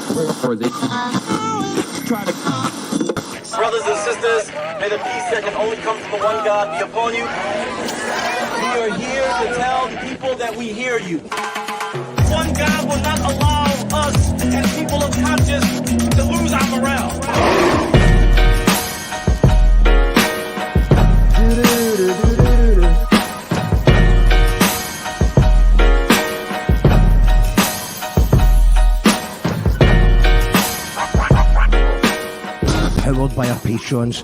Brothers and sisters, may the peace that can only come from the one God be upon you. We are here to tell the people that we hear you. One God will not allow us as people of conscience to lose our morale. Powered by our patrons.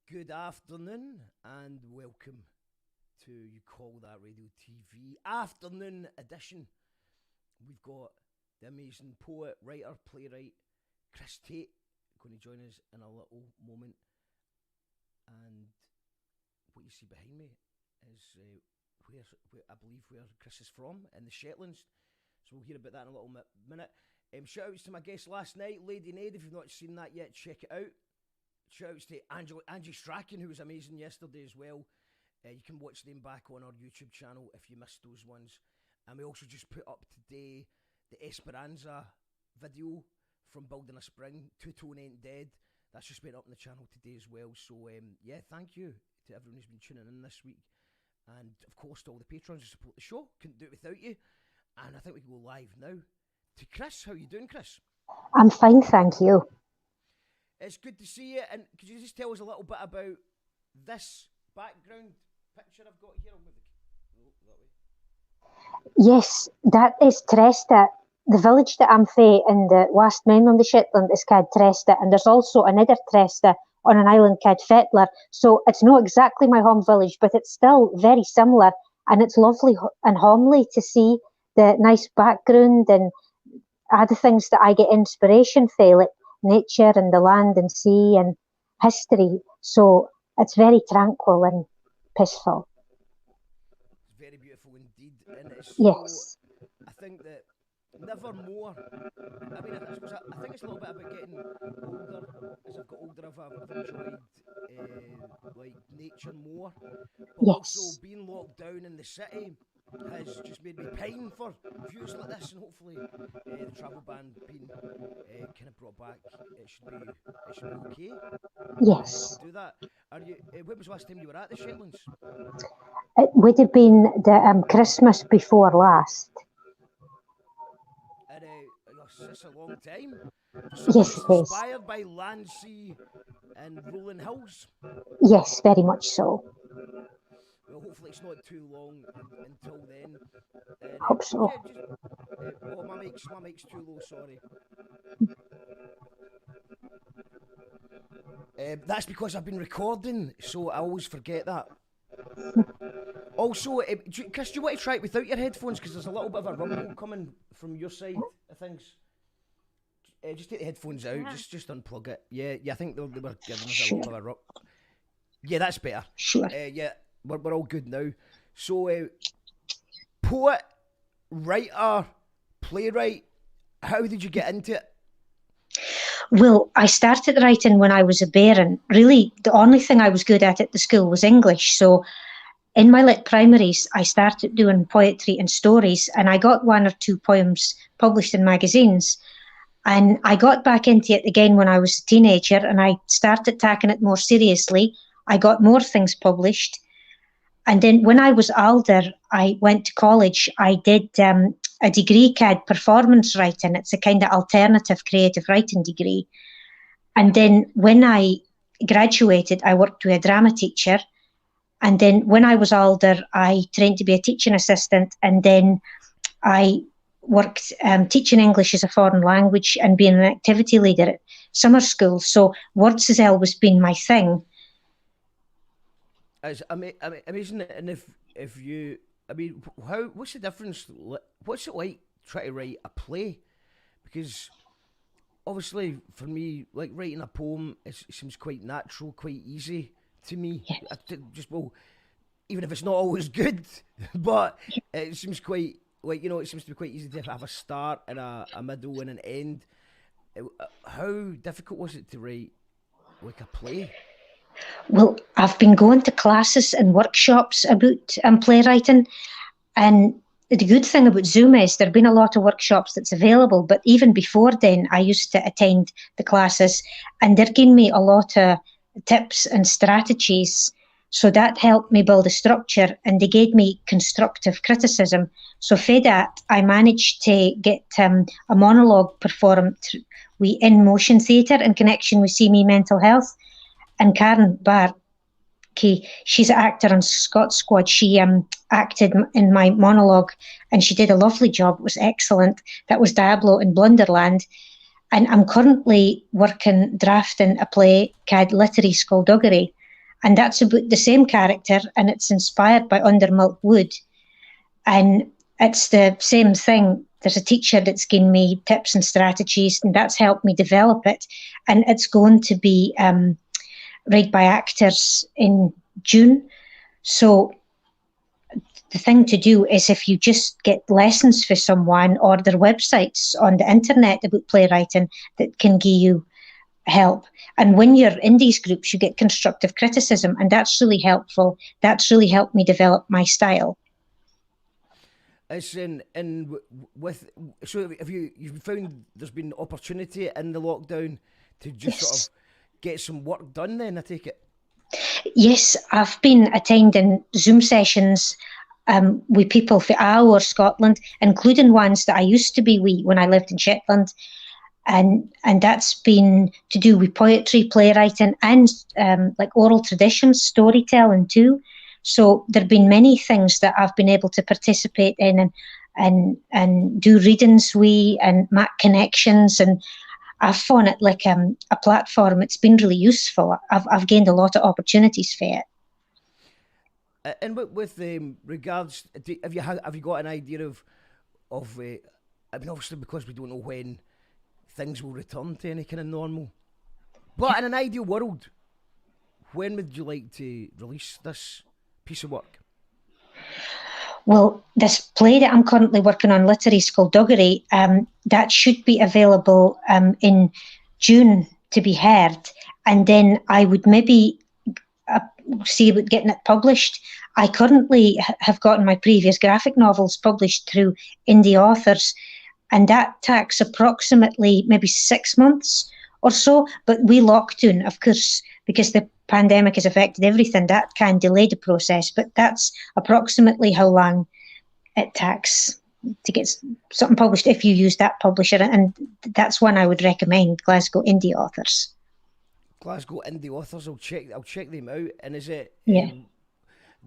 Good afternoon and welcome to You Call That Radio TV afternoon edition. We've got the amazing poet, writer, playwright Tait going to join us in a little moment, and what you see behind me is where I believe where Chris is from, in the Shetlands, so we'll hear about that in a little minute. Shout outs to my guest last night, Lady Ned. If you've not seen that yet, check it out. Shout outs to Angie Strachan, who was amazing yesterday as well. You can watch them back on our YouTube channel if you missed those ones. And we also just put up today the Esperanza video from Building a Spring. Two Tone Ain't Dead. That's just been up on the channel today as well. So yeah, thank you to everyone who's been tuning in this week. And of course to all the patrons who support the show. Couldn't do it without you. And I think we can go live now to Chris. How are you doing, Chris? I'm fine, thank you. It's good to see you. And could you just tell us a little bit about this background picture I've got here? Yes, that is Tresta. The village that I'm from in the West Mainland on the Shetland is called Tresta, and there's also another Tresta on an island called Fettler. So it's not exactly my home village, but it's still very similar, and it's lovely and homely to see the nice background and other things that I get inspiration for, like nature and the land and sea and history. So it's very tranquil and peaceful. Very beautiful indeed. And it's yes. I think that never more. I mean, I think it's a little bit about getting older. As I've got older, I've enjoyed like nature more. But also being locked down in the city has just made me pine for views like this, and hopefully the travel ban being kind of brought back, it should be okay. Yes. To do that. Are you? When was the last time you were at the Shetlands? It would have been the Christmas before last. And it's a long time. Yes, it is. Inspired by land, sea, and rolling hills. Yes, very much so. Well, hopefully it's not too long until then. Hope so. My mic's too low, sorry. That's because I've been recording, so I always forget that. Also, Chris, do you want to try it without your headphones? Because there's a little bit of a rumble coming from your side of things. Just take the headphones out, just unplug it. Yeah, I think they were giving us a little bit of a rumble. Yeah, that's better. Sure. Yeah, we're all good now. So, poet, writer, playwright, how did you get into it? Well, I started writing when I was a bairn. Really, the only thing I was good at the school was English. So in my lit primaries, I started doing poetry and stories, and I got one or two poems published in magazines. And I got back into it again when I was a teenager, and I started taking it more seriously. I got more things published. And then when I was older, I went to college. I did a degree called performance writing. It's a kind of alternative creative writing degree. And then when I graduated, I worked with a drama teacher. And then when I was older, I trained to be a teaching assistant. And then I worked teaching English as a foreign language and being an activity leader at summer school. So words has always been my thing. It's amazing. And if you, I mean, what's the difference? What's it like trying to write a play? Because obviously for me, like writing a poem, it seems quite natural, quite easy to me. Even if it's not always good, but it seems quite, like, it seems to be quite easy to have a start and a middle and an end. How difficult was it to write like a play? Well, I've been going to classes and workshops about playwriting, and the good thing about Zoom is there have been a lot of workshops that's available, but even before then, I used to attend the classes, and they're giving me a lot of tips and strategies. So that helped me build a structure, and they gave me constructive criticism. So for that, I managed to get a monologue performed in motion theatre in connection with See Me Mental Health. And Karen Barr, she's an actor on Scott Squad. She acted in my monologue, and she did a lovely job. It was excellent. That was Diablo in Blunderland. And I'm currently drafting a play called Literary Skullduggery. And that's about the same character, and it's inspired by Under Milk Wood. And it's the same thing. There's a teacher that's given me tips and strategies, and that's helped me develop it. And it's going to be read by actors in June. So the thing to do is, if you just get lessons for someone, or their websites on the internet about playwriting that can give you help. And when you're in these groups, you get constructive criticism, and that's really helpful. That's really helped me develop my style. It's with so have you found there's been opportunity in the lockdown to just sort of get some work done then, I take it? Yes, I've been attending Zoom sessions with people for our Scotland, including ones that I used to be with when I lived in Shetland. And that's been to do with poetry, playwriting, and like oral traditions, storytelling too. So there have been many things that I've been able to participate in and do readings with and make connections, and I've found it like a platform. It's been really useful. I've gained a lot of opportunities for it. And with regards, have you got an idea of I mean, obviously because we don't know when things will return to any kind of normal, but in an ideal world, when would you like to release this piece of work? Well, this play that I'm currently working on, Literary Skullduggery, that should be available in June to be heard, and then I would maybe see about getting it published. I currently have gotten my previous graphic novels published through indie authors, and that takes approximately maybe 6 months or so. But we lockdown, of course, because the pandemic has affected everything, that can delay the process. But that's approximately how long it takes to get something published if you use that publisher. And that's one I would recommend, Glasgow Indie Authors. Glasgow Indie Authors, I'll check them out. And is it... Yeah.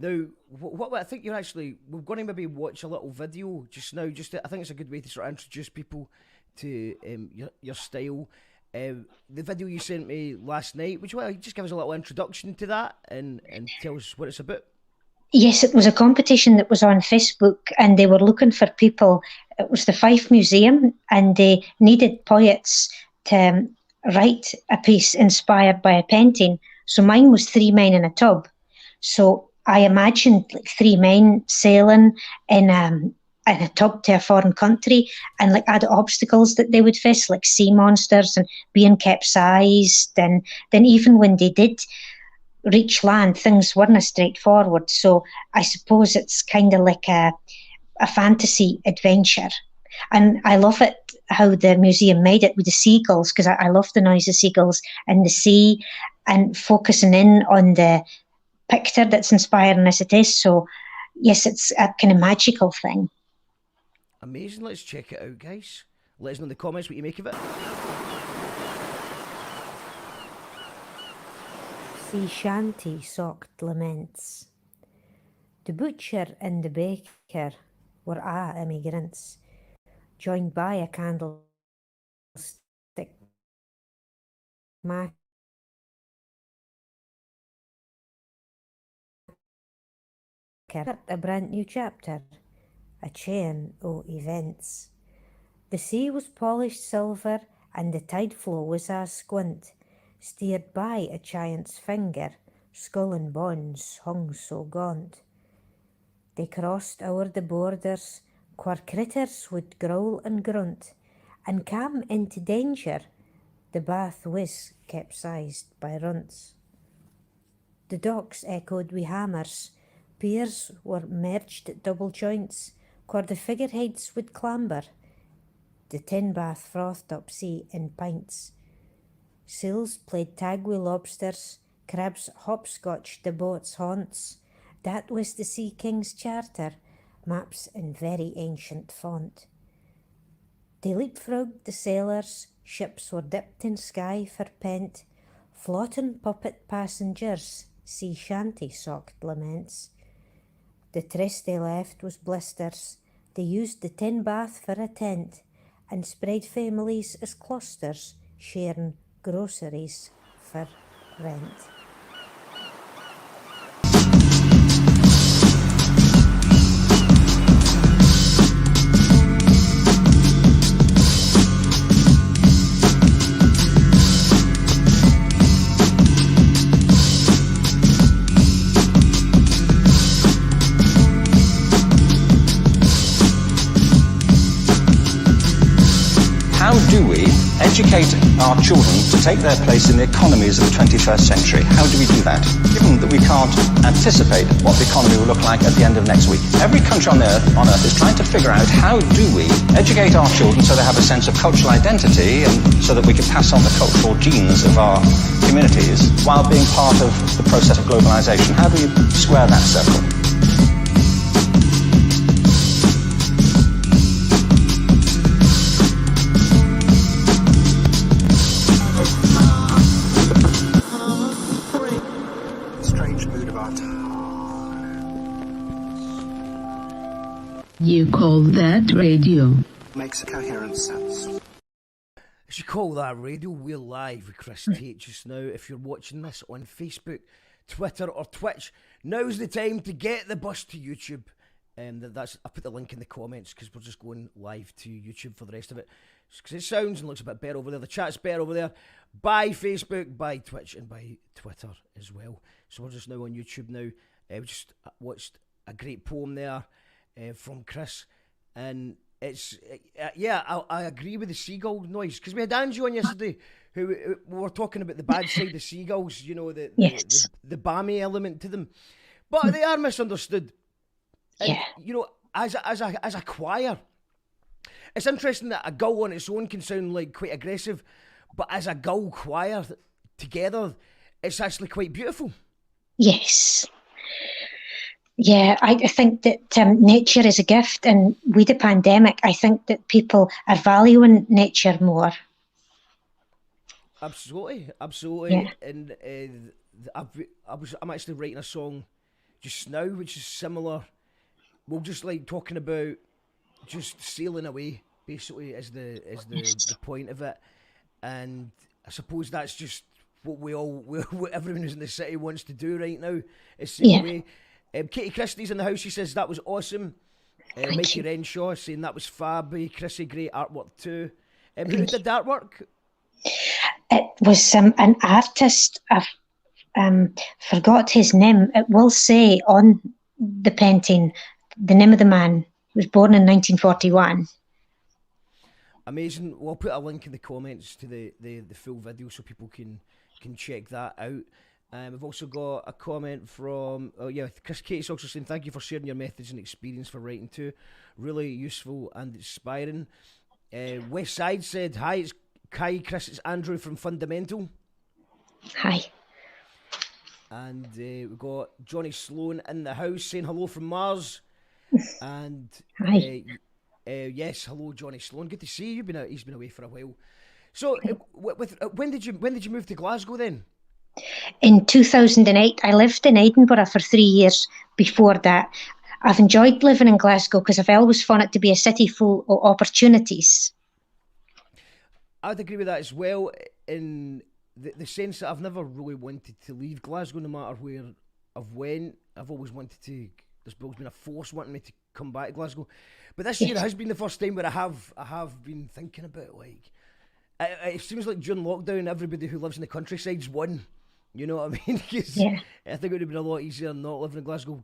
Now, what I think we're going to maybe watch a little video just now. I think it's a good way to sort of introduce people to your style. The video you sent me last night, would you want to just give us a little introduction to that and tell us what it's about? Yes, it was a competition that was on Facebook, and they were looking for people. It was the Fife Museum, and they needed poets to write a piece inspired by a painting. So mine was 3 men in a tub. So I imagined like 3 men sailing in a tub to a foreign country, and like other obstacles that they would face, like sea monsters and being capsized. And then even when they did reach land, things weren't as straightforward. So I suppose it's kind of like a fantasy adventure. And I love it how the museum made it with the seagulls, because I love the noise of seagulls and the sea, and focusing in on the picture that's inspiring as it is. So yes, it's a kind of magical thing. Amazing. Let's check it out, guys. Let us know in the comments what you make of it. Sea shanty socked laments. The butcher and the baker were immigrants, joined by a candlestick maker, a brand new chapter, a chain o' events. The sea was polished silver, and the tide flow was a squint, steered by a giant's finger, skull and bones hung so gaunt. They crossed o'er the borders, where critters would growl and grunt, and came into danger, the bath was capsized by runts. The docks echoed with hammers, piers were merged at double joints, where the figureheads would clamber, the tin bath frothed up sea in pints. Seals played tag wi' lobsters, crabs hopscotched the boat's haunts. That was the Sea King's charter, maps in very ancient font. They leapfrogged the sailors, ships were dipped in sky for pent, floating puppet passengers, sea shanty socked laments. The tryst they left was blisters, they used the tin bath for a tent, and spread families as clusters, sharing groceries for rent. How do we educate our children to take their place in the economies of the 21st century? How do we do that, given that we can't anticipate what the economy will look like at the end of next week? Every country on earth is trying to figure out how do we educate our children so they have a sense of cultural identity and so that we can pass on the cultural genes of our communities while being part of the process of globalization. How do we square that circle? You call that radio? Makes a coherent sense. As you call that radio, we're live with Chris Tait just now. If you're watching this on Facebook, Twitter or Twitch, now's the time to get the bus to YouTube. I put the link in the comments because we're just going live to YouTube for the rest of it. Because it sounds and looks a bit better over there. The chat's better over there. By Facebook, by Twitch and by Twitter as well. So we're just now on YouTube now. We just watched a great poem there. From Chris, and it's I agree with the seagull noise because we had Angie on yesterday who we were talking about the bad side of seagulls, you know, the balmy element to them, but they are misunderstood. And, you know, as a choir, it's interesting that a gull on its own can sound like quite aggressive, but as a gull choir together, it's actually quite beautiful. Yes. Yeah, I think that nature is a gift, and with the pandemic, I think that people are valuing nature more. Absolutely. Yeah. And I'm actually writing a song just now, which is similar. We're just like talking about just sailing away, basically, is the point of it, and I suppose that's just what what everyone who's in the city wants to do right now is sail away. Katie Christie's in the house. She says that was awesome. Mikey Renshaw saying that was fab. Chrissy, great artwork too. Who did the artwork? It was an artist. I've forgot his name. It will say on the painting the name of the man. He was born in 1941. Amazing. We'll put a link in the comments to the full video so people can check that out. We've also got a comment from, Chris Katie's also saying, thank you for sharing your methods and experience for writing too. Really useful and inspiring. West Side said, hi, it's Kai, Chris, it's Andrew from Fundamental. Hi. And we've got Johnny Sloan in the house saying hello from Mars. And hi. Yes, hello Johnny Sloan. Good to see you. He's been away for a while. So when did you move to Glasgow then? In 2008, I lived in Edinburgh for 3 years before that. I've enjoyed living in Glasgow because I've always found it to be a city full of opportunities. I'd agree with that as well, in the sense that I've never really wanted to leave Glasgow no matter where I've went. I've always wanted to, there's always been a force wanting me to come back to Glasgow. But this year has been the first time where I have been thinking about, like, it seems like during lockdown, everybody who lives in the countryside's won. You know what I mean? I think it would have been a lot easier not living in Glasgow.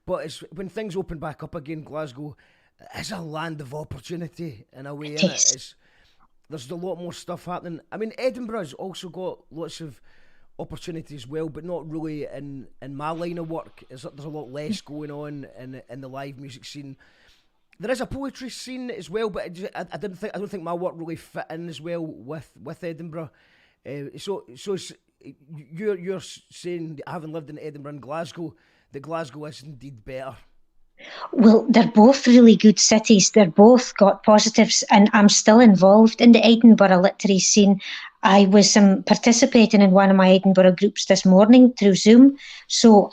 But it's when things open back up again, Glasgow is a land of opportunity in a way. There's a lot more stuff happening. I mean, Edinburgh's also got lots of opportunity as well, but not really in my line of work. There's a lot less going on in the live music scene. there is a poetry scene as well, but I don't think my work really fit in as well with Edinburgh. So you're saying, having lived in Edinburgh and Glasgow, that Glasgow is indeed better. Well, they're both really good cities. They're both got positives, and I'm still involved in the Edinburgh literary scene. I was participating in one of my Edinburgh groups this morning through Zoom. So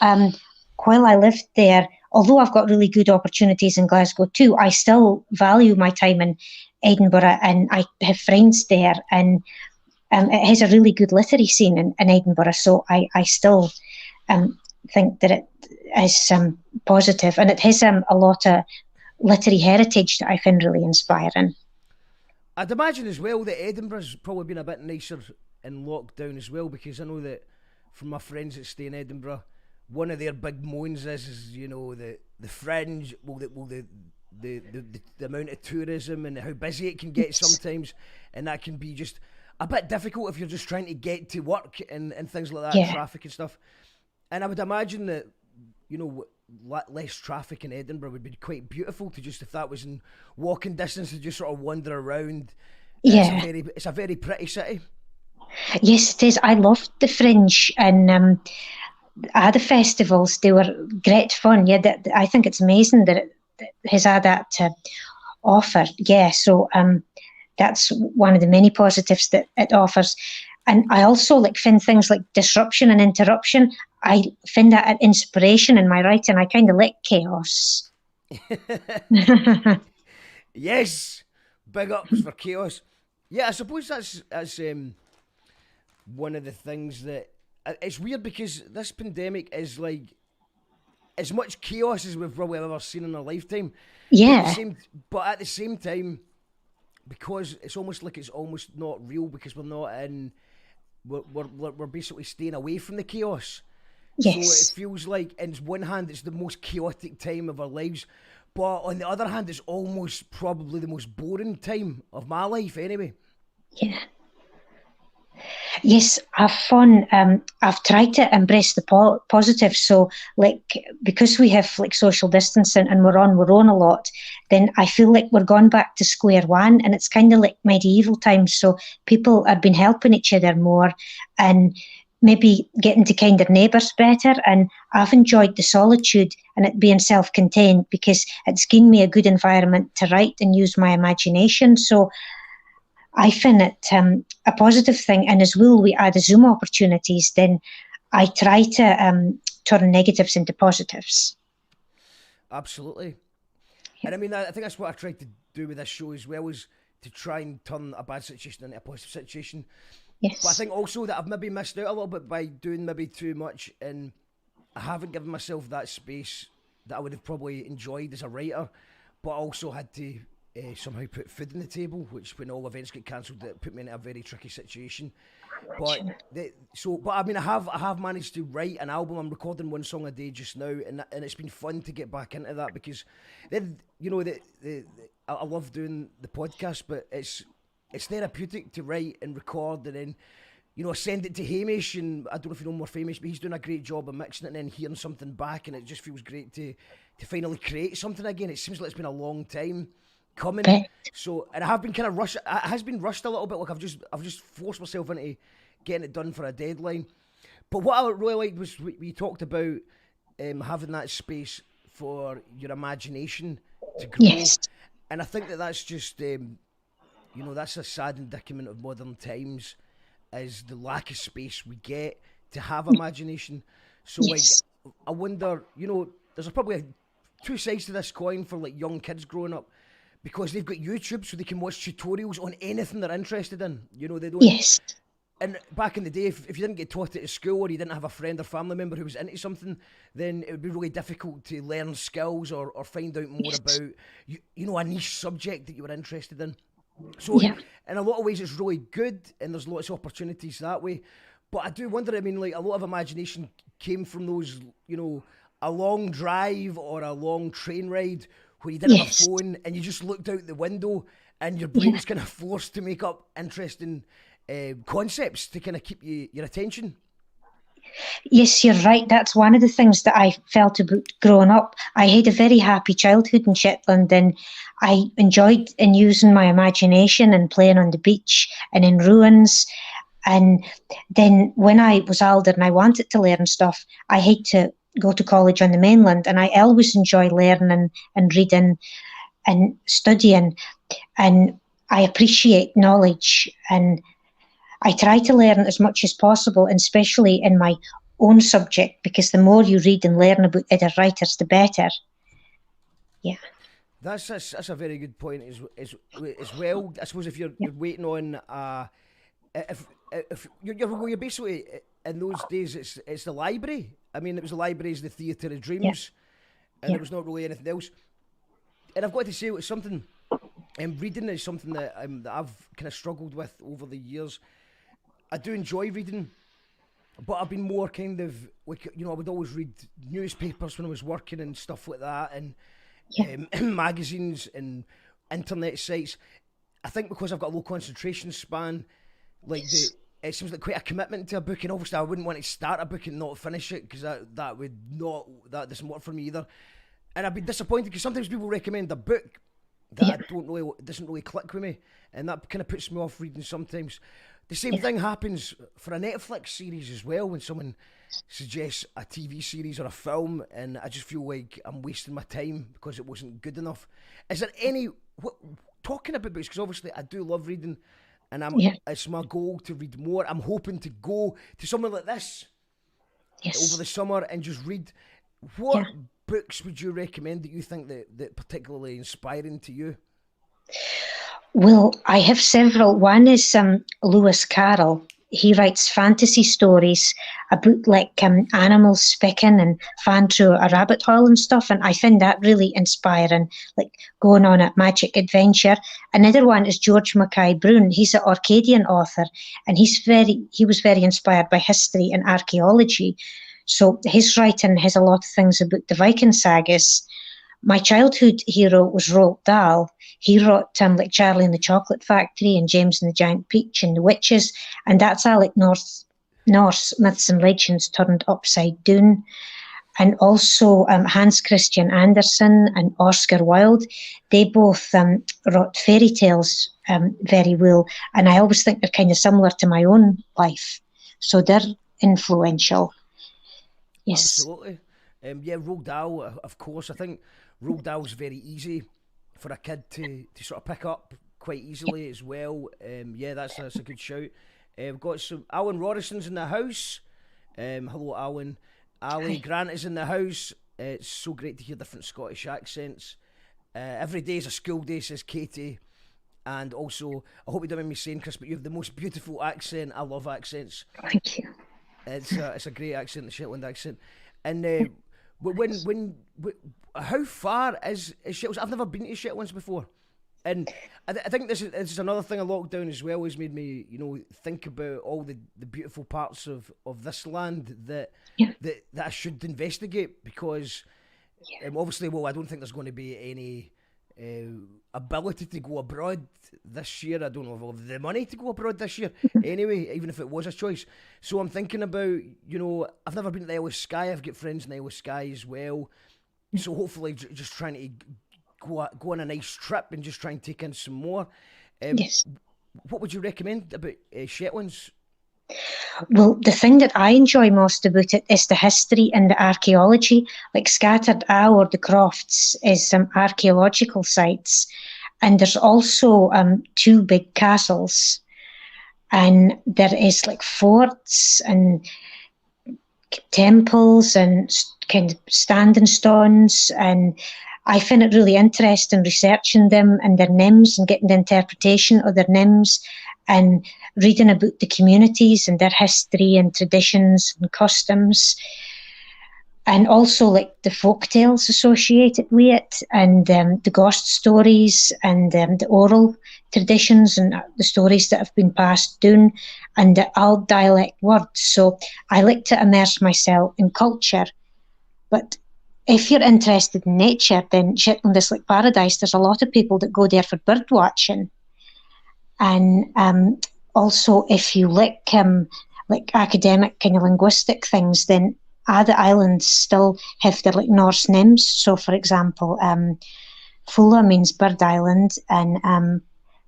while I lived there, although I've got really good opportunities in Glasgow too, I still value my time in Edinburgh, and I have friends there, and it has a really good literary scene in Edinburgh. So I still think that it is positive, and it has a lot of literary heritage that I find really inspiring. I'd imagine as well that Edinburgh's probably been a bit nicer in lockdown as well, because I know that from my friends that stay in Edinburgh, one of their big moans is you know, the fringe, the amount of tourism and how busy it can get sometimes, and that can be just a bit difficult if you're just trying to get to work and things like that, traffic and stuff. And I would imagine that, you know, less traffic in Edinburgh would be quite beautiful to just, if that was in walking distance, to just sort of wander around. Yeah. It's a very pretty city. Yes, it is. I loved the Fringe, and the festivals. They were great fun. Yeah, I think it's amazing that it has had that offer. Yeah, so that's one of the many positives that it offers. And I also find things like disruption and interruption. I find that an inspiration in my writing. I kind of like chaos. Yes, big ups for chaos. Yeah, I suppose that's one of the things that it's weird, because this pandemic is like as much chaos as we've probably ever seen in our lifetime. Yeah. But at the same time, because it's almost like it's almost not real, because we're not in. We're basically staying away from the chaos. Yes. So it feels like, on one hand, it's the most chaotic time of our lives, but on the other hand, it's almost probably the most boring time of my life anyway. Yeah. Yes, I've fun. I've tried to embrace the positive. So, because we have social distancing and we're on our own a lot, then I feel like we're gone back to square one, and it's kind of like medieval times. So people have been helping each other more, and maybe getting to kind of neighbours better. And I've enjoyed the solitude and it being self-contained, because it's given me a good environment to write and use my imagination. So I find it a positive thing. And as well, we add the Zoom opportunities, then I try to turn negatives into positives. Absolutely. And I mean, I think that's what I tried to do with this show as well, is to try and turn a bad situation into a positive situation. Yes. But I think also that I've maybe missed out a little bit by doing maybe too much, and I haven't given myself that space that I would have probably enjoyed as a writer, but I also had to somehow put food on the table, which when all events get cancelled, that put me in a very tricky situation. But I mean, I have managed to write an album. I'm recording one song a day just now, and it's been fun to get back into that, because then, you know, I love doing the podcast, but it's therapeutic to write and record, and then, you know, send it to Hamish, and I don't know if you know more Hamish, but he's doing a great job of mixing it and then hearing something back, and it just feels great to finally create something again. It seems like it's been a long time coming. So, and I have been kind of rushed. It has been rushed a little bit. Like I've just forced myself into getting it done for a deadline. But what I really liked was we talked about having that space for your imagination to grow. Yes. And I think that's just you know, that's a sad indicament of modern times, is the lack of space we get to have imagination. So yes. like, I wonder, you know, there's probably two sides to this coin for like young kids growing up, because they've got YouTube, so they can watch tutorials on anything they're interested in. You know, they don't. Yes. And back in the day, if you didn't get taught it at school, or you didn't have a friend or family member who was into something, then it would be really difficult to learn skills or find out more about you know, a niche subject that you were interested in. So in a lot of ways, it's really good, and there's lots of opportunities that way. But I do wonder, I mean, like, a lot of imagination came from those, you know, a long drive or a long train ride where you didn't have a phone and you just looked out the window, and your brain's kind of forced to make up interesting concepts to kind of keep your attention. Yes, you're right. That's one of the things that I felt about growing up. I had a very happy childhood in Shetland, and I enjoyed in using my imagination and playing on the beach and in ruins. And then when I was older and I wanted to learn stuff, I had to go to college on the mainland, and I always enjoy learning and reading and studying, and I appreciate knowledge, and I try to learn as much as possible, and especially in my own subject, because the more you read and learn about other writers, the better. Yeah. That's a very good point as well. I suppose if you're waiting on if you're basically in those days, it's the library. I mean, it was the libraries, the theatre of dreams, and there was not really anything else. And I've got to say, it was something. Reading is something that I've kind of struggled with over the years. I do enjoy reading, but I've been more kind of like, I would always read newspapers when I was working and stuff like that, and magazines and internet sites. I think because I've got a low concentration span, like it seems like quite a commitment to a book, and obviously I wouldn't want to start a book and not finish it, because that doesn't work for me either. And I'd be disappointed because sometimes people recommend a book that doesn't really click with me, and that kind of puts me off reading sometimes. The same thing happens for a Netflix series as well, when someone suggests a TV series or a film, and I just feel like I'm wasting my time because it wasn't good enough. Is there any talking about books? Because obviously I do love reading, and it's my goal to read more. I'm hoping to go to somewhere like this over the summer and just read. What books would you recommend that you think that particularly inspiring to you? Well, I have several. One is Lewis Carroll. He writes fantasy stories about like animals speaking and fan through a rabbit hole and stuff, and I find that really inspiring, like going on a magic adventure. Another one is George Mackay Brown. He's an Orcadian author, and he was very inspired by history and archaeology. So his writing has a lot of things about the Viking sagas. My childhood hero was Roald Dahl. He wrote like Charlie and the Chocolate Factory and James and the Giant Peach and The Witches, and that's all like Norse myths and legends turned upside down. And also Hans Christian Andersen and Oscar Wilde, they both wrote fairy tales very well, and I always think they're kind of similar to my own life, so they're influential. Yes. Absolutely. Roald Dahl, of course. I think Roald Dahl's very easy for a kid to sort of pick up quite easily as well. That's a good shout. We've got some Alan Rorison's in the house. Hello, Alan. Ali Grant is in the house. It's so great to hear different Scottish accents. Every day is a school day, says Katie. And also, I hope you don't mind me saying, Chris, but you have the most beautiful accent. I love accents. Thank you. It's a great accent, the Shetland accent. And how far is Shetlands? I've never been to Shetlands before, and I think this is another thing. A lockdown as well has made me, think about all the beautiful parts of this land that I should investigate, because obviously, I don't think there's going to be any ability to go abroad this year. I don't know if I'll have the money to go abroad this year anyway, even if it was a choice. So I'm thinking about, I've never been to the Isle of Skye. I've got friends in the Isle of Skye as well. So hopefully just trying to go on a nice trip and just try and take in some more. Yes. What would you recommend about Shetlands? Well, the thing that I enjoy most about it is the history and the archaeology. Like Scattered Owl or the Crofts is some archaeological sites, and there's also 2 big castles, and there is like forts and temples and kind of standing stones, and I find it really interesting researching them and their names and getting the interpretation of their names and reading about the communities and their history and traditions and customs, and also like the folk tales associated with it, and the ghost stories and the oral traditions and the stories that have been passed down, and the old dialect words. So I like to immerse myself in culture. But if you're interested in nature, then Shetland is like paradise. There's a lot of people that go there for bird watching. And also, if you like like academic kind of linguistic things, then other islands still have their like Norse names. So, for example, Fula means Bird Island, and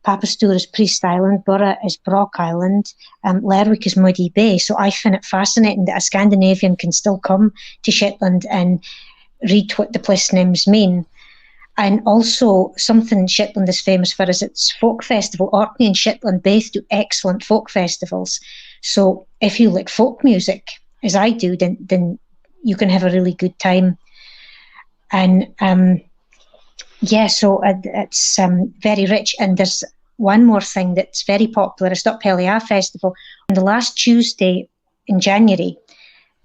Papastur is Priest Island, Burra is Brock Island, Lerwick is Muddy Bay. So I find it fascinating that a Scandinavian can still come to Shetland and read what the place names mean. And also, something Shetland is famous for is its folk festival. Orkney and Shetland both do excellent folk festivals. So if you like folk music, as I do, then you can have a really good time. And so it's very rich. And there's one more thing that's very popular. It's the Pelea Festival. On the last Tuesday in January,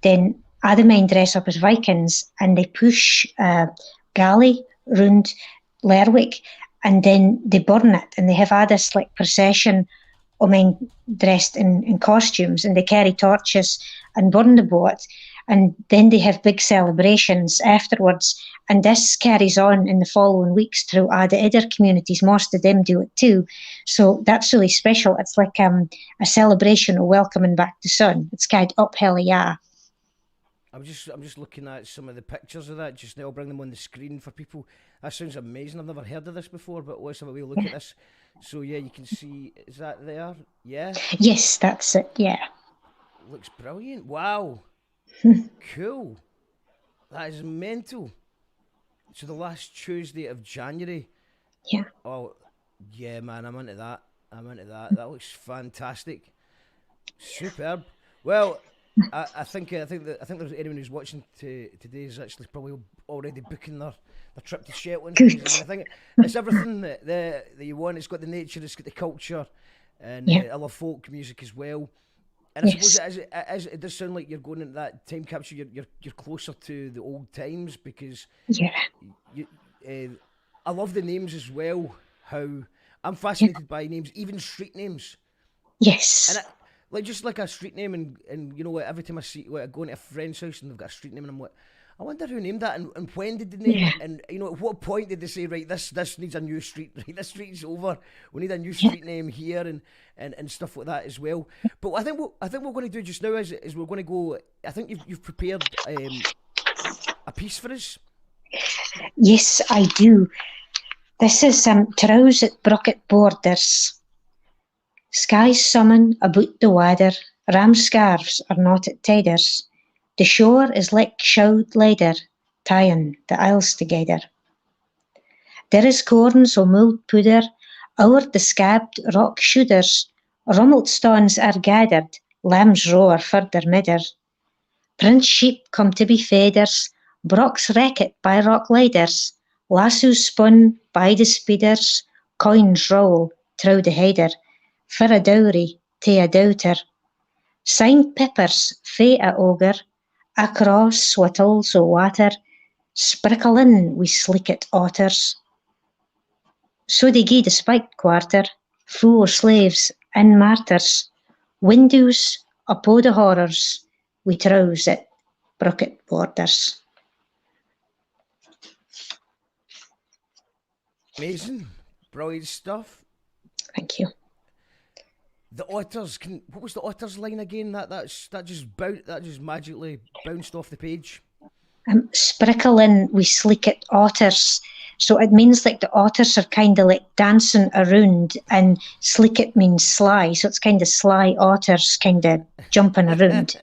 then Adamine dress up as Vikings and they push galley round Lerwick, and then they burn it, and they have this like procession of men dressed in costumes, and they carry torches and burn the boat, and then they have big celebrations afterwards, and this carries on in the following weeks through the other communities. Most of them do it too, so that's really special. It's like a celebration of welcoming back the sun. It's called Up Hellia. I'm just looking at some of the pictures of that just now. I'll bring them on the screen for people. That sounds amazing. I've never heard of this before, but let's have a wee look at this. So yeah, you can see, is that there? Yeah? Yes, that's it, yeah. Looks brilliant. Wow. Cool. That is mental. So the last Tuesday of January. Yeah. Oh, yeah, man, I'm into that. That looks fantastic. Superb. Well, I think there's anyone who's watching today is actually probably already booking their trip to Shetland. Good. I think it's everything that you want. It's got the nature, it's got the culture, and I love folk music as well. And I suppose it does sound like you're going into that time capsule. You're closer to the old times because I love the names as well. How I'm fascinated by names, even street names. Yes. And like just like a street name, and you know what? Every time I go into a friend's house and they've got a street name, and I'm like, I wonder who named that, and when did they name it, and you know, at what point did they say, right, this needs a new street, right, this street's over, we need a new street name here, and stuff like that as well. But I think what we're going to do just now is we're going to go. I think you've prepared a piece for us. Yes, I do. This is Trows at Brocket Borders. Skies summon about the water, ram scarves are not at tiders. The shore is like showed leather, tying the isles together. There is corns o' mulled powder, o'er the scabbed rock shooters, rummelt stones are gathered, lambs roar further midder. Prince sheep come to be feeders, brocks wreckit by rock ladders, lassoes spun by the speeders, coins roll through the header, for a dowry to a doubter. Signed peppers fae a ogre, across swattles o' water, sprinkle in wi' sleekit otters. So they gie the spiked quarter, full o' slaves and martyrs, windows upo the horrors, wi' trows at Brocket Borders. Amazing, brilliant stuff. Thank you. The otters. What was the otters line again? That just magically bounced off the page. Sprinkle in wi' sleekit otters. So it means like the otters are kind of like dancing around, and sleekit means sly. So it's kind of sly otters kind of jumping around.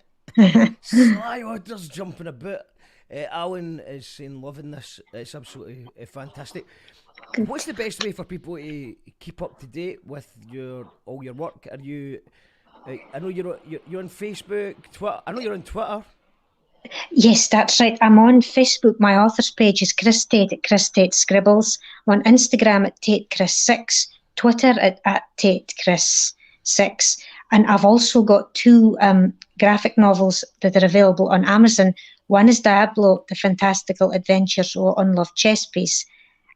Sly otters jumping about. Alan is saying loving this. It's absolutely fantastic. Good. What's the best way for people to keep up to date with all your work? Are you? I know you're on Facebook, Twitter. I know you're on Twitter. Yes, that's right. I'm on Facebook. My author's page is Chris Tait at Chris Tait Scribbles. I'm on Instagram at TaitChris6, Twitter at TaitChris6. And I've also got two graphic novels that are available on Amazon. One is Diablo, The Fantastical Adventures of Unloved Chess Piece.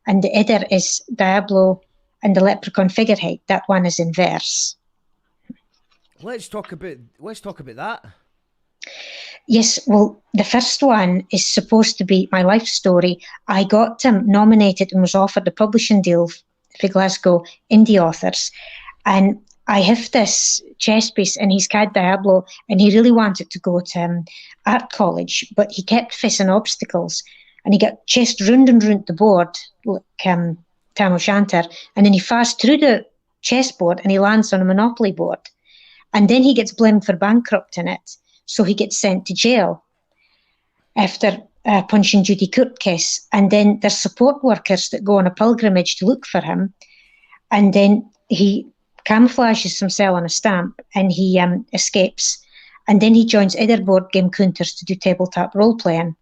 And the other is Diablo and the Leprechaun Figurehead. That one is in verse. Let's talk about that. Yes, well, the first one is supposed to be my life story. I got nominated and was offered a publishing deal for Glasgow Indie Authors. And I have this chess piece and he's Cad Diablo, and he really wanted to go to art college, but he kept facing obstacles, and he got chessed round and round the board like Tam O'Shanter, and then he fast through the chessboard and he lands on a Monopoly board, and then he gets blamed for bankrupting it, so he gets sent to jail after Punch and Judy Court case, and then there's support workers that go on a pilgrimage to look for him, and then he camouflages himself on a stamp and he escapes, and then he joins other board game counters to do tabletop role-playing.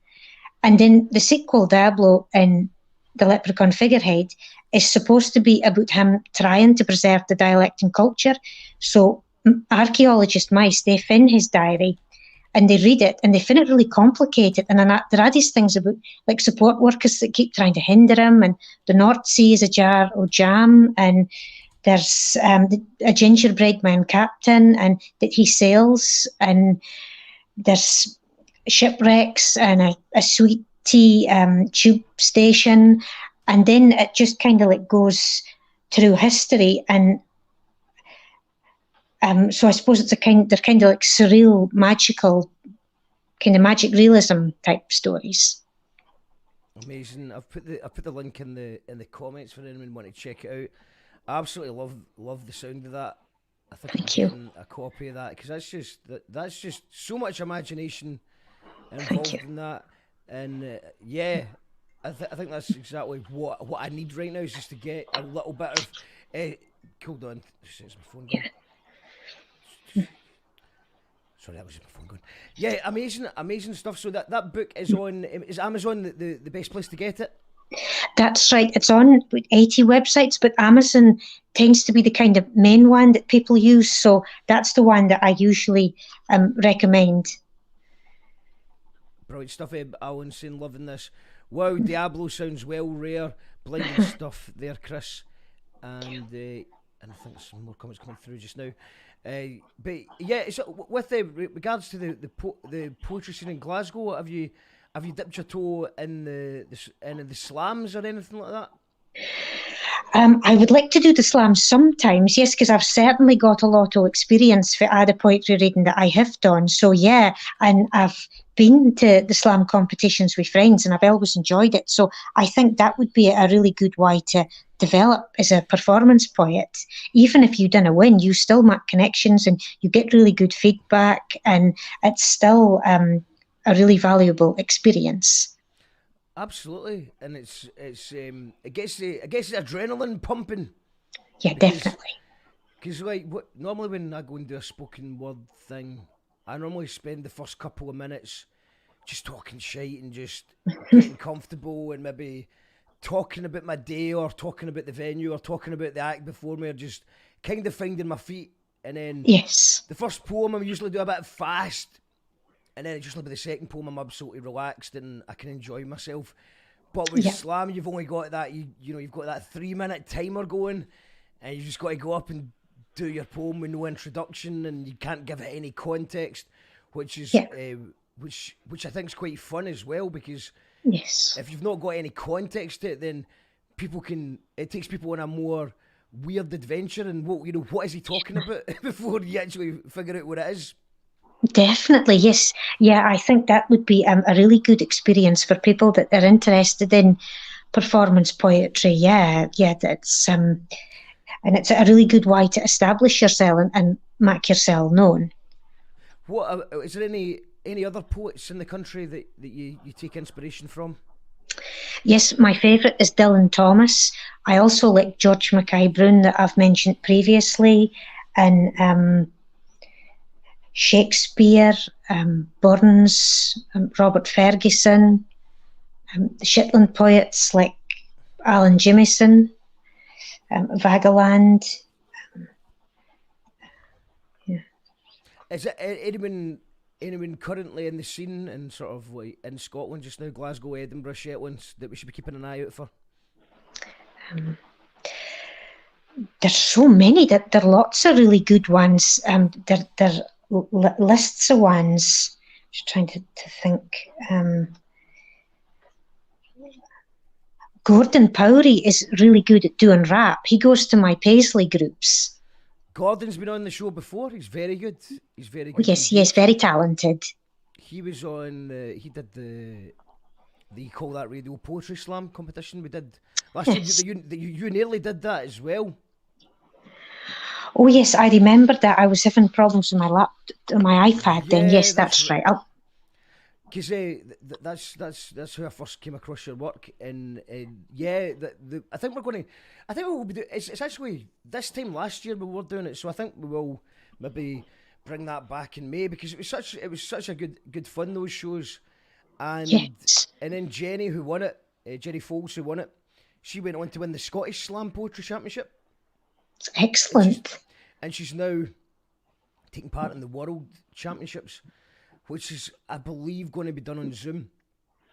And then the sequel, Diablo in the Leprechaun Figurehead, is supposed to be about him trying to preserve the dialect and culture. So archaeologist mice, they find his diary and they read it and they find it really complicated. And then there are these things about like support workers that keep trying to hinder him, and the North Sea is a jar of jam, and there's a gingerbread man captain and that he sails, and there's shipwrecks and a sweet tea tube station, and then it just kind of like goes through history. And so I suppose it's they're kind of like surreal, magical, kind of magic realism type stories. Amazing. I've put the link in the comments for anyone wanting to check it out. I absolutely love the sound of that. I think Thank I'm you. getting a copy of that, because that's just so much imagination involved in that. And yeah, I think that's exactly what I need right now, is just to get a little bit of. Hold on, is my phone going? Sorry, that was just my phone going. Yeah, amazing stuff. So that book is on. Is Amazon the best place to get it? That's right. It's on 80 websites, but Amazon tends to be the kind of main one that people use. So that's the one that I usually recommend. Brilliant stuff, Alan saying, loving this. Wow, Diablo sounds well rare. Blinding stuff there, Chris. And I think some more comments coming through just now. But yeah, so with regards to the poetry scene in Glasgow, have you dipped your toe in the slams or anything like that? I would like to do the slams sometimes, yes, because I've certainly got a lot of experience for the poetry reading that I have done. So yeah, and I've been to the slam competitions with friends and I've always enjoyed it. So I think that would be a really good way to develop as a performance poet. Even if you didn't win, you still make connections and you get really good feedback, and it's still a really valuable experience. Absolutely, and it gets the adrenaline pumping. Yeah, definitely. Because like normally when I go and do a spoken word thing, I normally spend the first couple of minutes just talking shite and just getting comfortable, and maybe talking about my day or talking about the venue or talking about the act before me, or just kind of finding my feet. And then yes, the first poem I usually do a bit fast. And then it's just like the second poem, I'm absolutely relaxed and I can enjoy myself. But with slam, you've only got that, you've got that 3-minute timer going, and you just got to go up and do your poem with no introduction, and you can't give it any context, which is which I think is quite fun as well, because if you've not got any context to it, then it takes people on a more weird adventure, and what is he talking about before you actually figure out what it is. Definitely, yes. Yeah, I think that would be a really good experience for people that are interested in performance poetry. Yeah, that's and it's a really good way to establish yourself and make yourself known. What is there any other poets in the country that you take inspiration from? Yes, my favourite is Dylan Thomas. I also like George Mackay Brown that I've mentioned previously, and Shakespeare, Burns, Robert Ferguson, the Shetland poets like Alan Jimison, Vagaland. Is it anyone currently in the scene and sort of like in Scotland just now, Glasgow, Edinburgh, Shetlands, that we should be keeping an eye out for? There's so many. There are lots of really good ones. There lists of ones. Just trying to think. Gordon Powrie is really good at doing rap. He goes to my Paisley groups. Gordon's been on the show before. He's very good. He's very Oh, good. yes, indeed. yes, very talented. He was on. He did the Call That Radio Poetry Slam competition we did last Yes. year. You nearly did that as well. Oh, yes, I remember that. I was having problems with my iPad then. Yeah, Yes, that's that's right. Oh, Because that's how I first came across your work, and yeah, I think we're going to, I think we'll be doing. It's actually this time last year we were doing it, so I think we will maybe bring that back in May, because it was such a good fun, those shows, and yes. and then Jenny, who won it, Jenny Foles, who won it, she went on to win the Scottish Slam Poetry Championship, It's excellent. and she's now taking part in the World Championships, which is, I believe, going to be done on Zoom.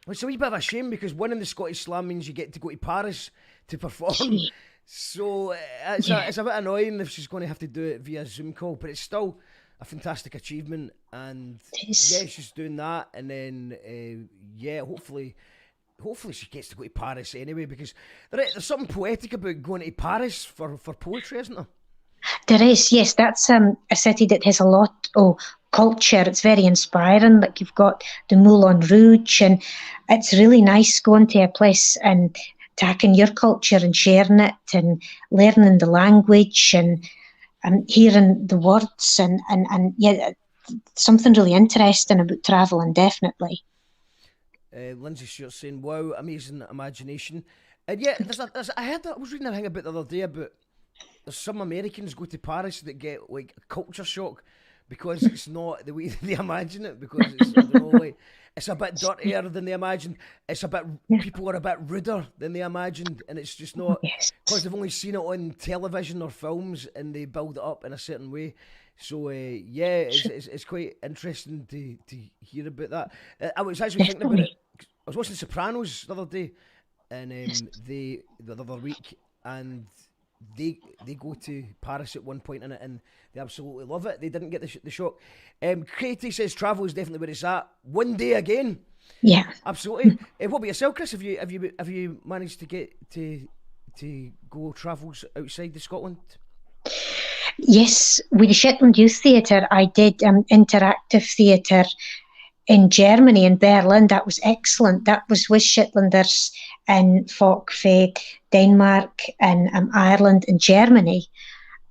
It's a wee bit of a shame, because winning the Scottish Slam means you get to go to Paris to perform. So it's a bit annoying if she's going to have to do it via Zoom call, but it's still a fantastic achievement. And yeah, she's doing that, and then hopefully she gets to go to Paris anyway, because there's something poetic about going to Paris for poetry, isn't there? There is, yes. That's a city that has a lot of culture. It's very inspiring. Like, you've got the Moulin Rouge, and it's really nice going to a place and taking your culture and sharing it and learning the language and hearing the words and yeah, something really interesting about travelling, definitely. Lindsay Stewart saying, "Wow, amazing imagination." And yeah, I was reading a thing about the other day about there's some Americans go to Paris that get like a culture shock because it's not the way they imagine it, because it's, I don't know, like, it's a bit dirtier than they imagined. It's a bit, people are a bit ruder than they imagined, and it's just not, because they've only seen it on television or films and they build it up in a certain way. So yeah, it's quite interesting to hear about that. I was actually thinking about it. I was watching Sopranos the other day, and the other week, and they go to Paris at one point in it, and they absolutely love it. They didn't get the shock. Katie says travel is definitely where it's at. One day again. Yeah, absolutely. What about yourself, Chris? Have you managed to get to go travels outside of Scotland? Yes, with the Shetland Youth Theatre, I did interactive theatre in Germany, in Berlin. That was excellent. That was with Shetlanders in Folk Denmark and Ireland and Germany.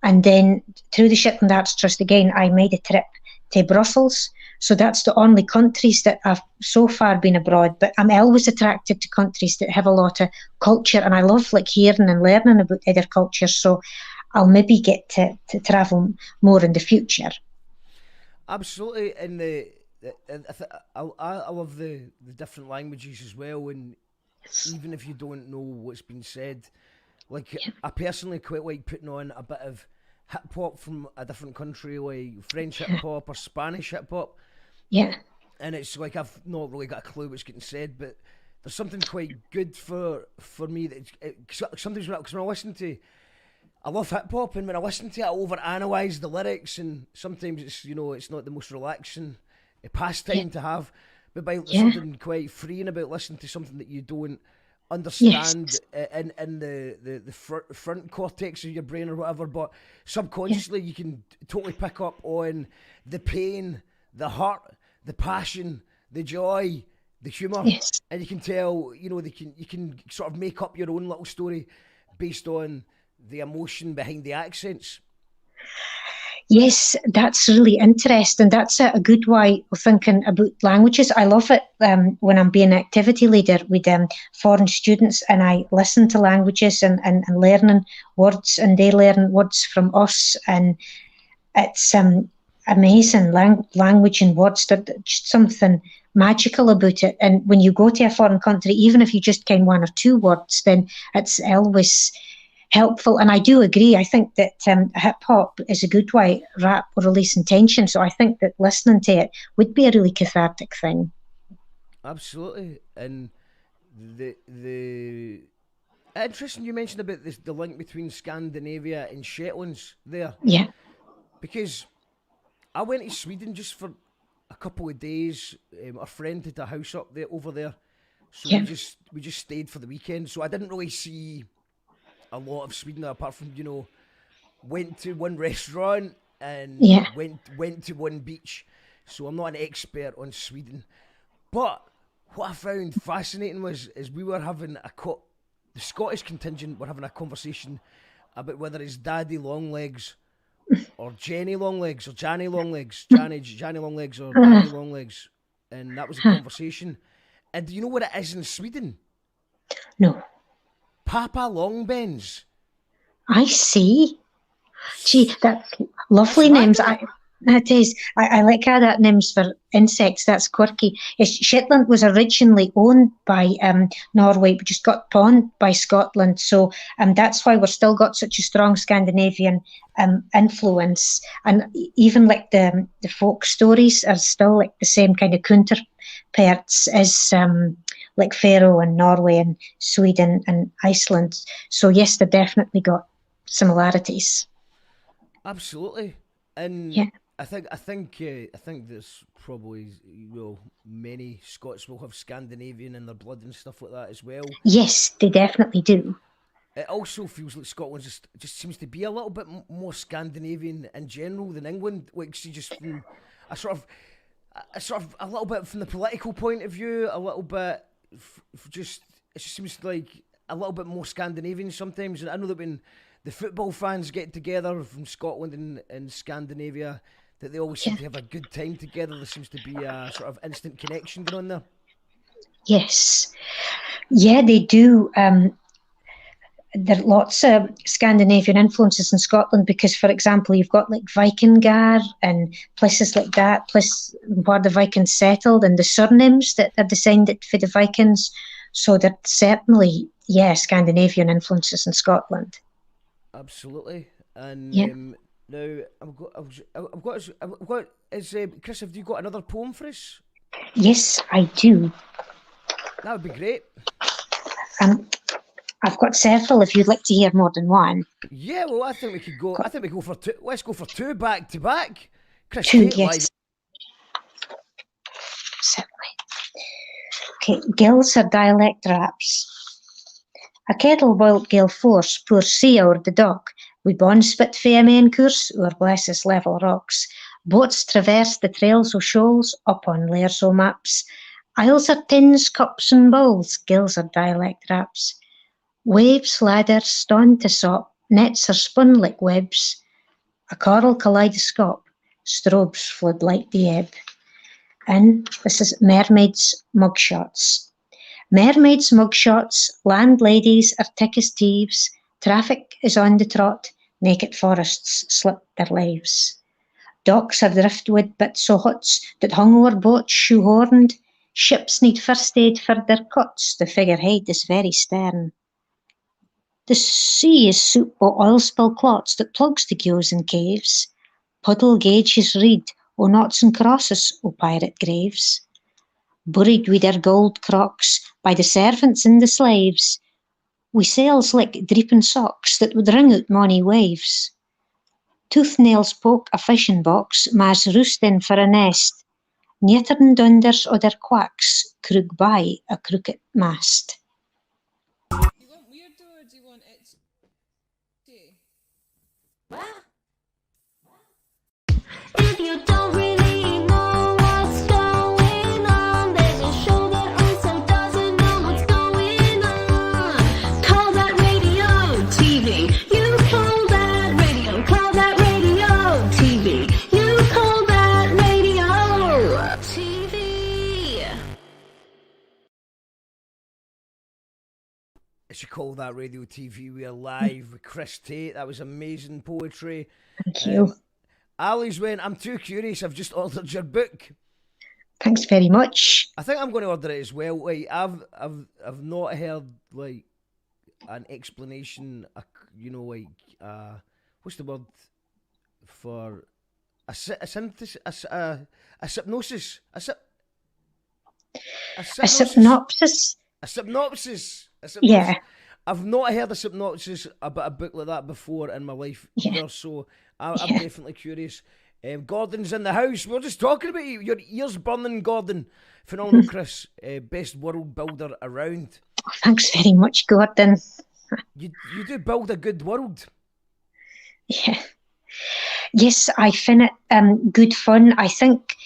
And then through the Shetland Arts Trust again, I made a trip to Brussels. So that's the only countries that I've so far been abroad. But I'm always attracted to countries that have a lot of culture, and I love like hearing and learning about other cultures. So I'll maybe get to travel more in the future. Absolutely, and I love the different languages as well, and even if you don't know what's been said, like I personally quite like putting on a bit of hip hop from a different country, like French hip hop or Spanish hip hop. Yeah. And it's like I've not really got a clue what's getting said, but there's something quite good for me that sometimes when I listen to, I love hip hop, and when I listen to it, I overanalyze the lyrics, and sometimes it's, you know, it's not the most relaxing pastime to have, but by something quite freeing about listening to something that you don't understand in the front cortex of your brain or whatever, but subconsciously you can totally pick up on the pain, the hurt, the passion, the joy, the humour, and you can tell, you know, you can sort of make up your own little story based on the emotion behind the accents. Yes, that's really interesting. That's a good way of thinking about languages. I love it when I'm being an activity leader with foreign students, and I listen to languages and learning words, and they learn words from us, and it's amazing. Language and words, there's just something magical about it. And when you go to a foreign country, even if you just ken one or two words, then it's always helpful. And I do agree. I think that hip hop is a good way, rap or releasing tension. So I think that listening to it would be a really cathartic thing. Absolutely. And the interesting you mentioned about the link between Scandinavia and Shetlands there. Yeah. Because I went to Sweden just for a couple of days. Our friend had a house up there over there, so we just stayed for the weekend. So I didn't really see a lot of Sweden apart from, you know, went to one restaurant and Yeah. went to one beach. So I'm not an expert on Sweden. But what I found fascinating is we were having the Scottish contingent were having a conversation about whether it's Daddy Longlegs or Jenny Longlegs or Janny Longlegs, Janny Longlegs or Daddy Longlegs, and that was a conversation. And do you know what it is in Sweden? No. Papa Longbens. I see. Gee, that's lovely names. That is. I like how that names for insects. That's quirky. Yes, Shetland was originally owned by Norway, but just got pawned by Scotland. So that's why we've still got such a strong Scandinavian influence. And even like the folk stories are still like the same kind of counterparts as like Faroe and Norway and Sweden and Iceland. So yes, they've definitely got similarities. Absolutely, and Yeah. I think there's probably many Scots will have Scandinavian in their blood and stuff like that as well. Yes, they definitely do. It also feels like Scotland just seems to be a little bit more Scandinavian in general than England. Like, see, just from a sort of a little bit from the political point of view, a little bit it just seems like a little bit more Scandinavian sometimes. And I know that when the football fans get together from Scotland and Scandinavia, that they always seem to have a good time together. There seems to be a sort of instant connection going on there. Yes. Yeah, they do. There are lots of Scandinavian influences in Scotland because, for example, you've got like Vikingar and places like that, places where the Vikings settled and the surnames that are descended for the Vikings. So there certainly, Scandinavian influences in Scotland. Absolutely, and Yeah. now I've got. Chris, have you got another poem for us? Yes, I do. That would be great. I've got several if you'd like to hear more than one. Yeah, well, I think we could go. I think we go for two. Let's go for two back to back. Chris Two, Tait live. yes. Certainly. Okay, gills are dialect raps. A kettle boiled gale force poor sea o'er the dock, wi' bonspit fae a main course o'er blesses level rocks. Boats traverse the trails o' shoals up on layers o' maps. Isles are tins, cups and bowls, gills are dialect raps. Waves ladder stone to sop, nets are spun like webs. A coral kaleidoscope, strobes flood like the ebb. And this is mermaids' mugshots. Mermaids' mugshots, landladies are thick as thieves, traffic is on the trot, naked forests slip their lives. Docks are driftwood bits o' huts that hung o'er boats shoehorned, ships need first aid for their cots, the figurehead is very stern. The sea is soup o' oil spill clots that plugs the gios and caves, puddle gauges reed o' knots and crosses o' pirate graves. Buried wi' their gold crocks by the servants and the slaves, wi' sails like dreeping socks that would wring out mony waves. Tooth nails poke a fishing box, ma's roosting for a nest. Nittern dunders o' their quacks crook by a crooked mast. You want weirdo or do you want it? If you don't really know what's going on, there's a show that also doesn't know what's going on. Call that radio TV. You call that radio. Call that radio TV. You call that radio TV. I should call that radio TV. We are live with Chris Tait. That was amazing poetry. Thank you. Ali's went, I'm too curious, I've just ordered your book. Thanks very much. I think I'm going to order it as well. Like, I've not heard like an explanation. What's the word for a synthesis? A synopsis. A synopsis. A synopsis. Yeah. I've not heard a synopsis about a book like that before in my life either, so I'm definitely curious. Gordon's in the house. We were just talking about you. Your ears burning, Gordon. Phenomenal, Chris. Best world builder around. Thanks very much, Gordon. You do build a good world. Yeah. Yes, I find it good fun. I think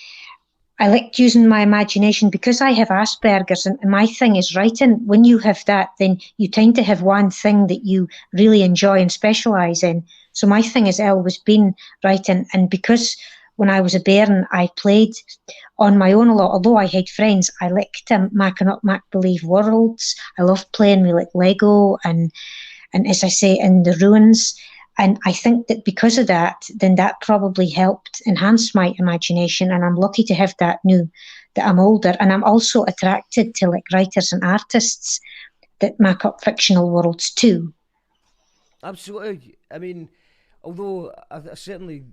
I like using my imagination because I have Asperger's, and my thing is writing. When you have that, then you tend to have one thing that you really enjoy and specialise in. So my thing has always been writing, and because when I was a bairn, I played on my own a lot. Although I had friends, I liked making up make-believe worlds. I loved playing with like Lego and as I say, in the ruins. And I think that because of that, then that probably helped enhance my imagination. And I'm lucky to have that now that I'm older. And I'm also attracted to like writers and artists that make up fictional worlds too. Absolutely. I mean, although I certainly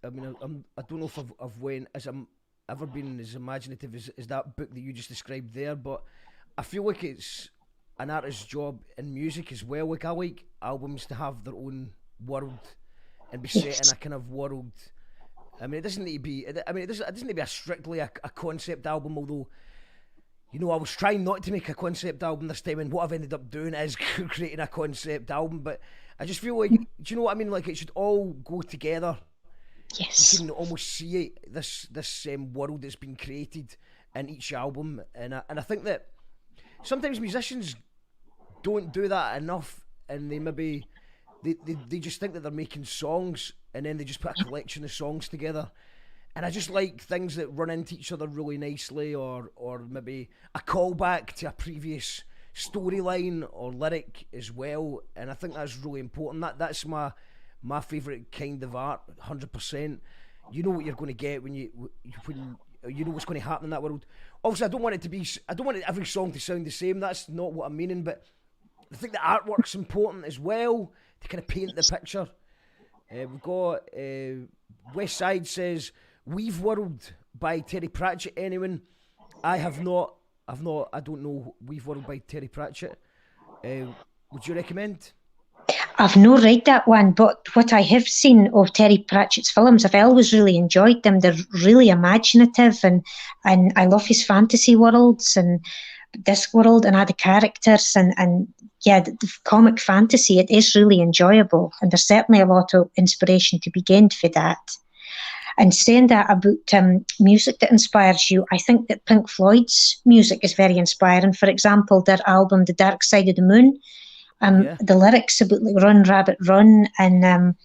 I mean, I don't know if I've went as I'm ever been as imaginative as that book that you just described there, but I feel like it's an artist's job in music as well. Like I like albums to have their own world and be set in a kind of world. I mean, it doesn't need to be. I mean, it doesn't need to be strictly a concept album. Although, you know, I was trying not to make a concept album this time, and what I've ended up doing is creating a concept album. But I just feel like, do you know what I mean? Like it should all go together. Yes. You can almost see it, this world that's been created in each album, and I think that sometimes musicians don't do that enough, and they maybe they just think that they're making songs, and then they just put a collection of songs together. And I just like things that run into each other really nicely, or maybe a callback to a previous storyline or lyric as well. And I think that's really important. That's my favourite kind of art, 100%. You know what you're going to get when you know what's going to happen in that world. Obviously, I don't want every song to sound the same. That's not what I'm meaning. But I think the artwork's important as well to kind of paint the picture. We've got West Side says Weave World by Terry Pratchett. Anyone? I have not. I don't know Weave World by Terry Pratchett. Would you recommend? I've not read that one, but what I have seen of Terry Pratchett's films, I've always really enjoyed them. They're really imaginative, and I love his fantasy worlds and this world and all the characters and yeah, the comic fantasy. It is really enjoyable, and there's certainly a lot of inspiration to be gained for that. And saying that about music that inspires you, I think that Pink Floyd's music is very inspiring. For example, their album The Dark Side of the Moon. The lyrics about like Run Rabbit Run and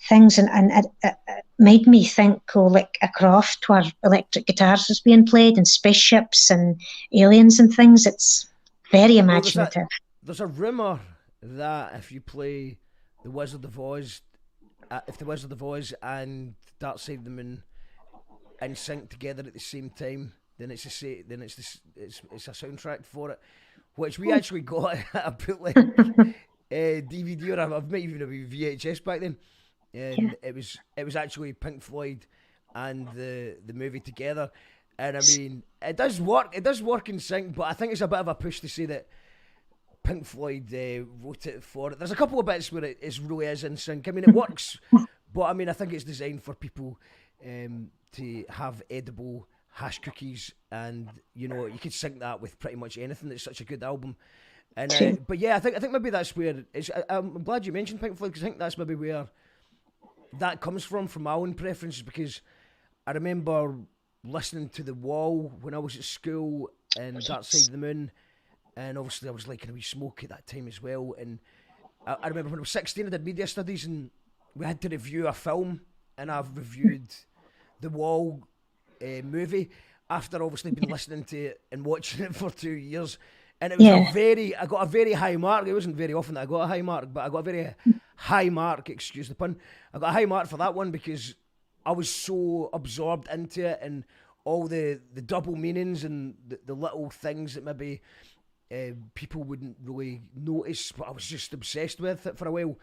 things, and it made me think like a craft where electric guitars was being played and spaceships and aliens and things. It's very imaginative. There's a rumour that if you play The Wizard of Oz, if The Wizard of Oz and Dark Side of the Moon and sync together at the same time, then it's a soundtrack for it. Which we actually got a bootleg DVD, or I might even have a VHS back then. And it was actually Pink Floyd and the movie together. And I mean, it does work in sync, but I think it's a bit of a push to say that Pink Floyd wrote it for it. There's a couple of bits where it really is in sync. I mean, it works, but I mean, I think it's designed for people to have edible hash cookies, and you know, you could sync that with pretty much anything. It's such a good album. And but yeah, I think maybe that's where it's. I'm glad you mentioned Pink Floyd, because I think that's maybe where that comes from my own preferences, because I remember listening to The Wall when I was at school and Dark Side of the Moon, and obviously I was liking a wee smoke at that time as well. And I remember when I was 16, I did media studies, and we had to review a film, and I've reviewed The Wall movie after obviously been listening to it and watching it for 2 years, and it was I got a very high mark. It wasn't very often that I got a high mark, but I got a very high mark, excuse the pun. I got a high mark for that one because I was so absorbed into it, and all the double meanings and the little things that maybe people wouldn't really notice, but I was just obsessed with it for a while.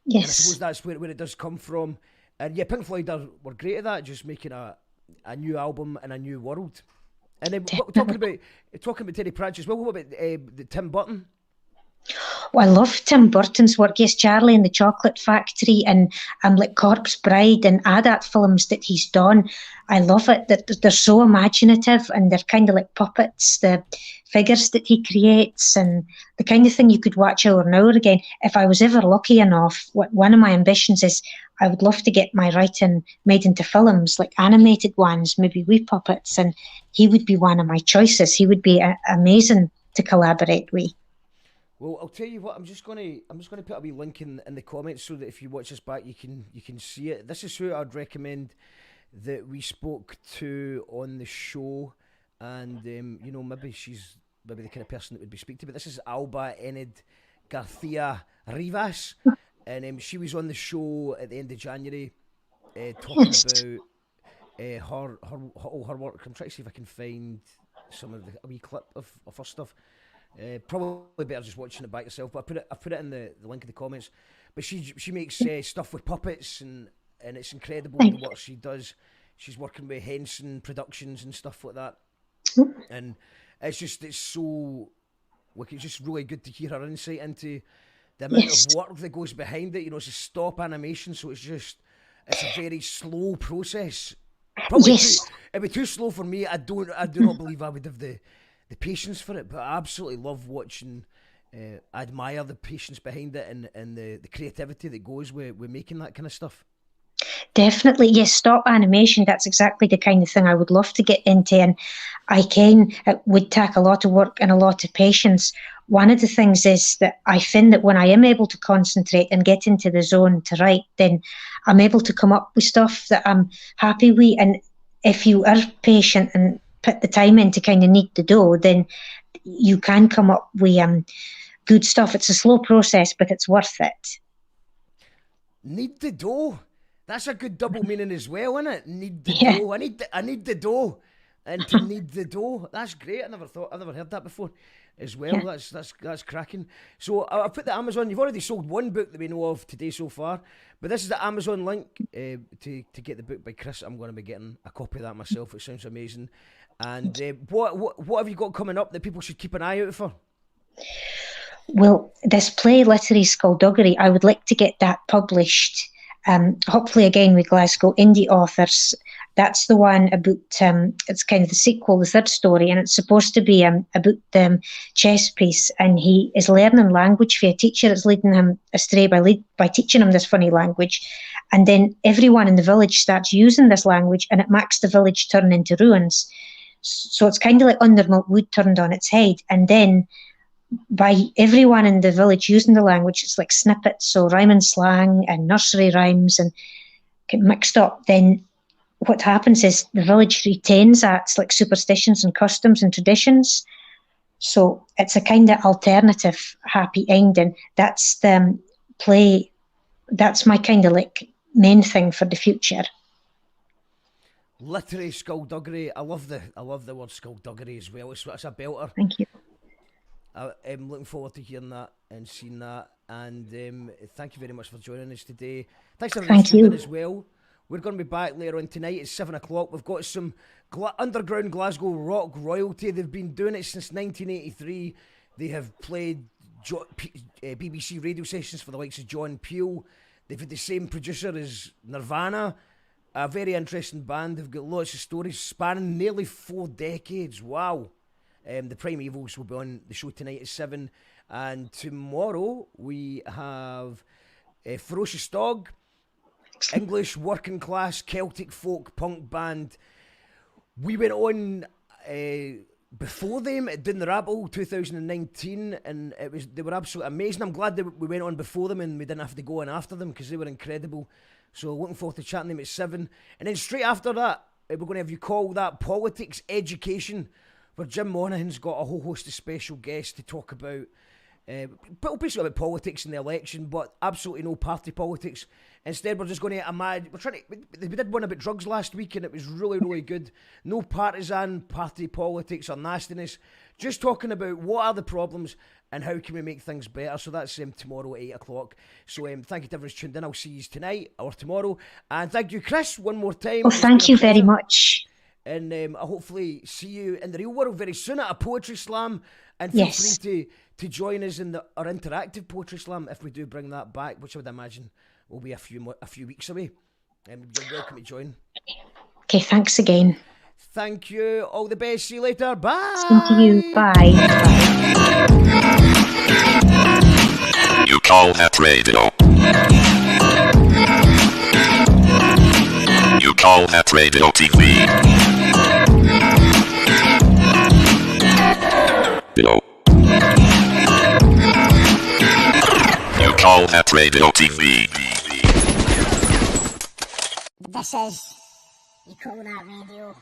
Yes. And I suppose that's where it does come from. And yeah, Pink Floyd were great at that, just making a new album and a new world. And then talking about Terry Pratchett as well, what about the Tim Burton? Well, I love Tim Burton's work. Yes, Charlie and the Chocolate Factory and like Corpse Bride and ADAT films that he's done. I love it that they're so imaginative and they're kind of like puppets. The figures that he creates, and the kind of thing you could watch over and over again. If I was ever lucky enough, one of my ambitions is I would love to get my writing made into films, like animated ones, maybe wee puppets, and he would be one of my choices. He would be amazing to collaborate with. Well, I'll tell you what. I'm just gonna put a wee link in the comments so that if you watch this back, you can see it. This is who I'd recommend that we spoke to on the show, and maybe she's the kind of person that would be speak to. But this is Alba Enid Garcia Rivas, and she was on the show at the end of January, talking about her work. I'm trying to see if I can find a wee clip of her stuff. Probably better just watching it by yourself, but I put it in the link in the comments. But she makes stuff with puppets, and it's incredible the work she does. She's working with Henson Productions and stuff like that, and it's so like, it's just really good to hear her insight into the amount of work that goes behind it. It's a stop animation, so it's a very slow process. Probably it'd be too slow for me. I do not believe I would have the patience for it, but I absolutely love watching. I admire the patience behind it and the creativity that goes with making that kind of stuff. Definitely, yes, stop animation, that's exactly the kind of thing I would love to get into, and it would take a lot of work and a lot of patience. One of the things is that I find that when I am able to concentrate and get into the zone to write, then I'm able to come up with stuff that I'm happy with, and if you are patient and put the time in to kind of knead the dough, then you can come up with good stuff. It's a slow process, but it's worth it. Knead the dough. That's a good double meaning as well, isn't it? Knead the dough. I need the dough, and to knead the dough. That's great. I never heard that before, as well. Yeah. That's cracking. So I put the Amazon. You've already sold one book that we know of today so far, but this is the Amazon link to get the book by Chris. I'm going to be getting a copy of that myself. It sounds amazing. And what have you got coming up that people should keep an eye out for? Well, this play, Literary Skullduggery, I would like to get that published. Hopefully again with Glasgow indie authors. That's the one about, it's kind of the sequel, the third story, and it's supposed to be about chess piece, and he is learning language for a teacher that's leading him astray by teaching him this funny language, and then everyone in the village starts using this language, and it makes the village turn into ruins. So it's kind of like Undermilk Wood turned on its head, and then by everyone in the village using the language, it's like snippets, so rhyme and slang and nursery rhymes and get mixed up. Then what happens is the village retains that. It's like superstitions and customs and traditions. So it's a kind of alternative happy ending. That's the play. That's my kind of like main thing for the future. Literary skullduggery. I love the word skullduggery as well. It's a belter. Thank you. I'm looking forward to hearing that and seeing that, and thank you very much for joining us today. Thanks everyone for tuning in as well. We're going to be back later on tonight at 7 o'clock. We've got some underground Glasgow rock royalty. They've been doing it since 1983. They have played BBC radio sessions for the likes of John Peel. They've had the same producer as Nirvana. A very interesting band. They've got lots of stories spanning nearly 4 decades. Wow. The Primevals will be on the show tonight at 7. And tomorrow we have Ferocious Dog, English working class Celtic folk punk band. We went on before them at Down the Rabble 2019, and they were absolutely amazing. I'm glad that we went on before them and we didn't have to go on after them because they were incredible. So looking forward to chatting them at 7. And then straight after that, we're going to have You Call That Politics Education, where Jim Monaghan's got a whole host of special guests to talk about, basically about politics and the election, but absolutely no party politics. Instead, we're just going to imagine, we did one about drugs last week, and it was really, really good. No partisan party politics or nastiness, just talking about what are the problems and how can we make things better. So that's tomorrow at 8 o'clock. So thank you to everyone who's tuned in. I'll see you tonight or tomorrow. And thank you, Chris, one more time. Well, thank you very much. And I'll hopefully see you in the real world very soon at a poetry slam. And feel free to join us in our interactive poetry slam if we do bring that back, which I would imagine will be a few weeks away. You're welcome to join. Okay, thanks again. Thank you. All the best. See you later. Bye. Same to you. Bye. You call that radio? You call that radio TV? No. You call that radio TV? This is You Call That Radio.